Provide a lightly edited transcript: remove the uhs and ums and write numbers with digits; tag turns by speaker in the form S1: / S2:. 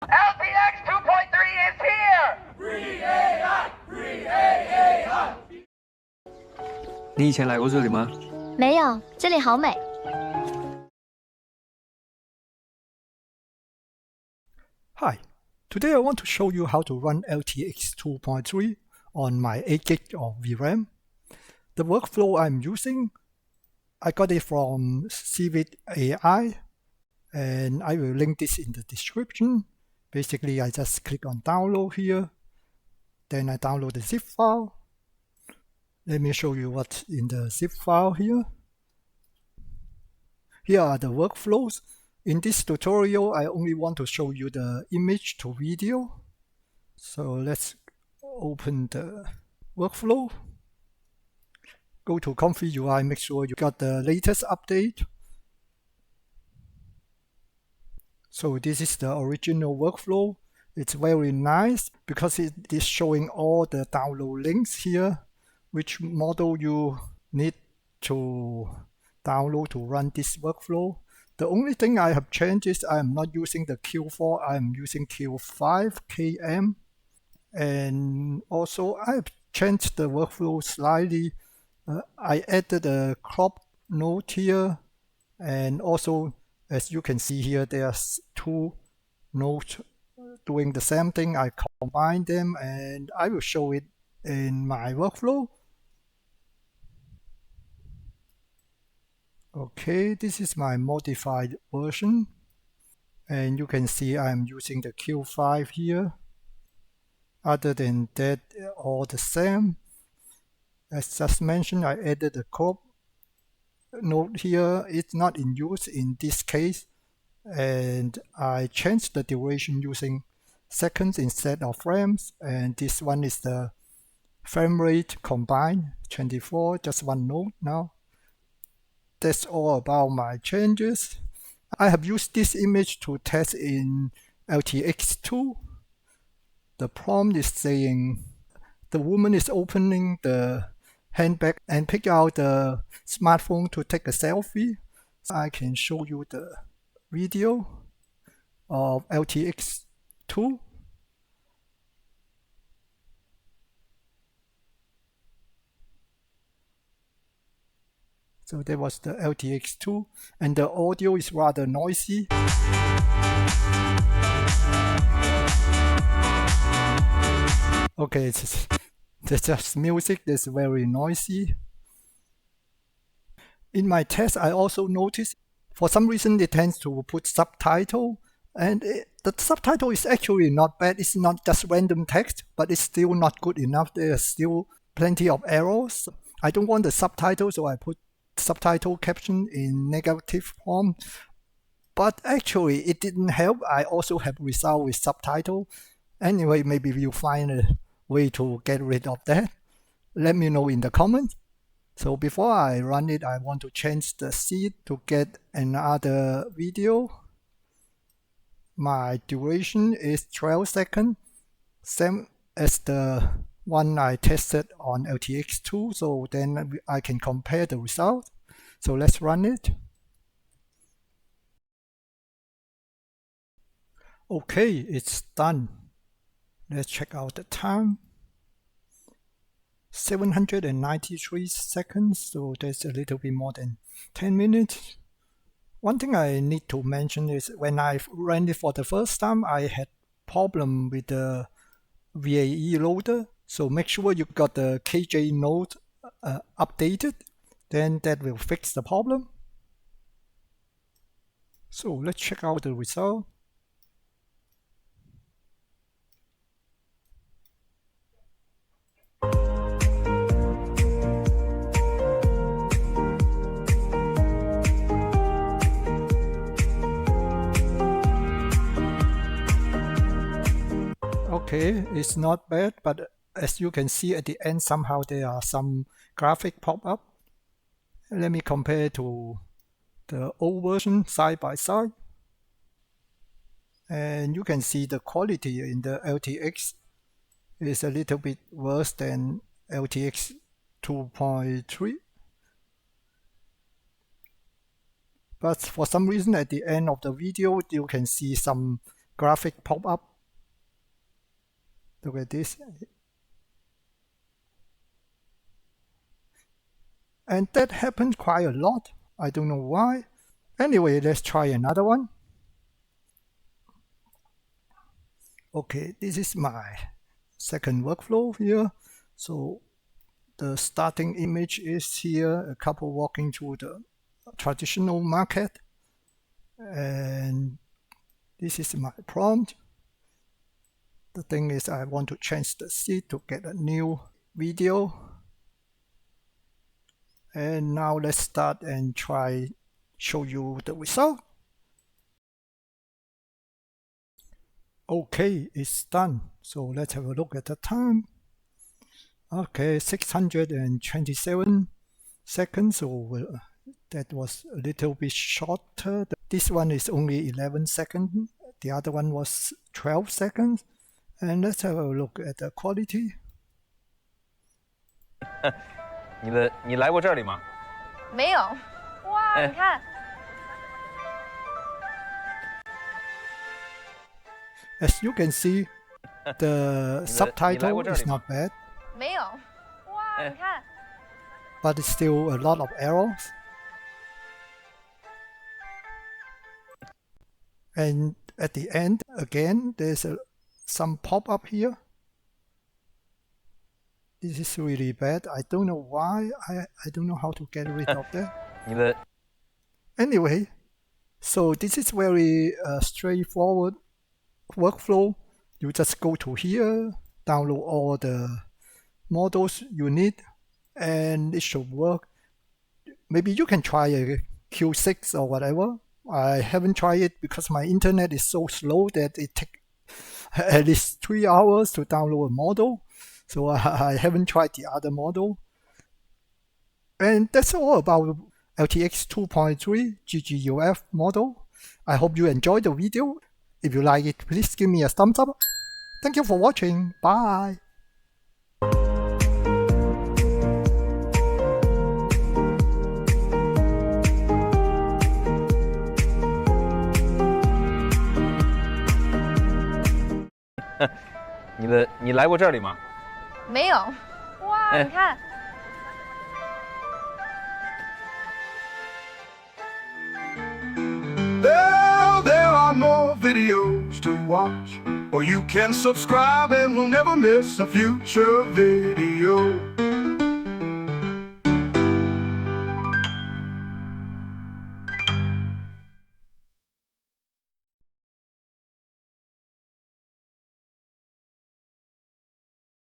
S1: LTX 2.3 is here!
S2: 你以前来过这里吗？
S3: 没有，这里好美。
S4: Hi, today I want to show you how to run LTX 2.3 on my 8GB of VRAM. The workflow I'm using, I got it from Civic AI, and I will link this in the description. Basically, I just click on download here, then I download the zip file. Let me show you what's in the zip file here. Here are the workflows. In this tutorial, I only want to show you the image to video. So let's open the workflow. Go to Comfy UI, make sure you got the latest update. So this is the original workflow. It's very nice because it is showing all the download links here, which model you need to download to run this workflow. The only thing I have changed is I am not using the Q4, I am using Q5 KM. And also I have changed the workflow slightly. I added a crop node here, and also as you can see here, there's two nodes doing the same thing. I combine them and I will show it in my workflow. Okay, this is my modified version, and you can see I'm using the Q5 here. Other than that, all the same. As just mentioned, I added a crop node here. It's not in use in this case, and I changed the duration using seconds instead of frames, and this one is the frame rate combined 24, just one node now. That's all about my changes. I have used this image to test in LTX-2. The prompt is saying the woman is opening the handbag and pick out the smartphone to take a selfie. I can show you the video of LTX-2. So that was the LTX-2, and the audio is rather noisy. Okay, it's just music that's very noisy. In my test, I also noticed for some reason it tends to put subtitle, and the subtitle is actually not bad. It's not just random text, but it's still not good enough. There's still plenty of errors. I don't want the subtitle, so I put subtitle caption in negative form. But actually, it didn't help. I also have result with subtitle. Anyway, maybe you'll find a way to get rid of that. Let me know in the comments. So before I run it, I want to change the seed to get another video. My duration is 12 seconds, same as the one I tested on LTX-2, so then I can compare the result. So let's run it. Okay, it's done. Let's check out the time. 793 seconds, so that's a little bit more than 10 minutes. One thing I need to mention is when I ran it for the first time, I had problem with the VAE loader. So make sure you got the KJ node updated, then that will fix the problem. So let's check out the result. Okay, it's not bad, but as you can see at the end, somehow there are some graphic pop up. Let me compare to the old version side by side. And you can see the quality in the LTX is a little bit worse than LTX 2.3. But for some reason at the end of the video, you can see some graphic pop up. Look at this. And that happened quite a lot. I don't know why. Anyway, let's try another one. Okay, this is my second workflow here. So the starting image is here, a couple walking through the traditional market. And this is my prompt. The thing is, I want to change the seed to get a new video. And now let's start and try show you the result. Okay, it's done. So let's have a look at the time. Okay, 627 seconds. So that was a little bit shorter. This one is only 11 seconds. The other one was 12 seconds. And let's have a look at the quality.
S5: 你来过这里吗？
S3: 没有。哇，你看。
S4: As you can see, the subtitle is not bad.
S3: 没有。哇，你看。
S4: But it's still a lot of errors. And at the end, again, there's some pop-up here. This is really bad. I don't know why. I don't know how to get rid of that. Anyway, so this is very straightforward workflow. You just go to here, download all the models you need, and it should work. Maybe you can try a Q6 or whatever. I haven't tried it because my internet is so slow that it takes at least 3 hours to download a model. So I haven't tried the other model. And that's all about LTX 2.3 GGUF model. I hope you enjoyed the video. If you like it, please give me a thumbs up. Thank you for watching. Bye.
S5: Huh. 你来过这里吗？
S3: 没有。哇，你看。
S6: There are more videos to watch, or you can subscribe and we'll never miss a future video.